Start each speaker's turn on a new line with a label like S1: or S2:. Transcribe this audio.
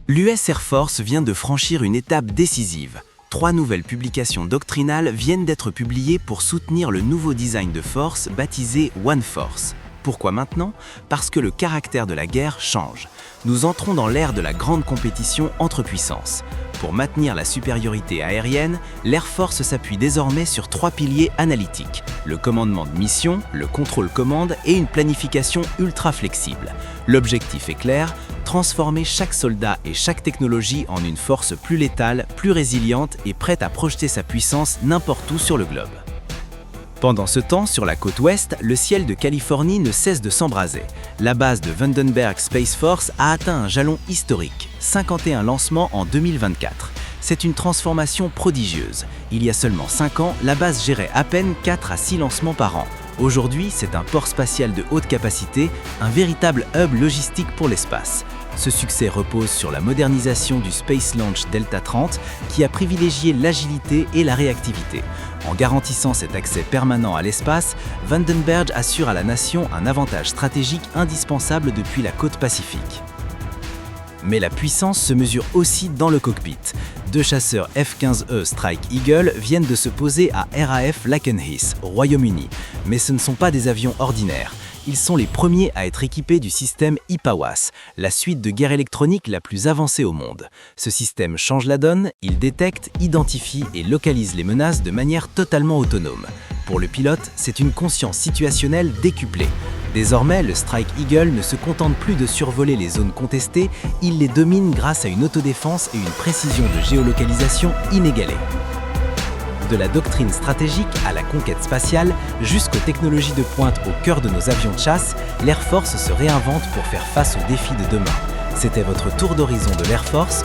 S1: L'US Air Force vient de franchir une étape décisive. 3 nouvelles publications doctrinales viennent d'être publiées pour soutenir le nouveau design de force baptisé One Force. Pourquoi maintenant? Parce que le caractère de la guerre change. Nous entrons dans l'ère de la grande compétition entre puissances. Pour maintenir la supériorité aérienne, l'Air Force s'appuie désormais sur 3 piliers analytiques: le commandement de mission, le contrôle-commande et une planification ultra flexible. L'objectif est clair: transformer chaque soldat et chaque technologie en une force plus létale, plus résiliente et prête à projeter sa puissance n'importe où sur le globe. Pendant ce temps, sur la côte ouest, le ciel de Californie ne cesse de s'embraser. La base de Vandenberg Space Force a atteint un jalon historique, 51 lancements en 2024. C'est une transformation prodigieuse. Il y a seulement 5 ans, la base gérait à peine 4 à 6 lancements par an. Aujourd'hui, c'est un port spatial de haute capacité, un véritable hub logistique pour l'espace. Ce succès repose sur la modernisation du Space Launch Delta 30 qui a privilégié l'agilité et la réactivité. En garantissant cet accès permanent à l'espace, Vandenberg assure à la nation un avantage stratégique indispensable depuis la côte Pacifique. Mais la puissance se mesure aussi dans le cockpit. 2 chasseurs F-15E Strike Eagle viennent de se poser à RAF Lakenheath, au Royaume-Uni. Mais ce ne sont pas des avions ordinaires. Ils sont les premiers à être équipés du système IPAWAS, la suite de guerre électronique la plus avancée au monde. Ce système change la donne, il détecte, identifie et localise les menaces de manière totalement autonome. Pour le pilote, c'est une conscience situationnelle décuplée. Désormais, le Strike Eagle ne se contente plus de survoler les zones contestées, il les domine grâce à une autodéfense et une précision de géolocalisation inégalée. De la doctrine stratégique à la conquête spatiale, jusqu'aux technologies de pointe au cœur de nos avions de chasse, l'Air Force se réinvente pour faire face aux défis de demain. C'était votre tour d'horizon de l'Air Force.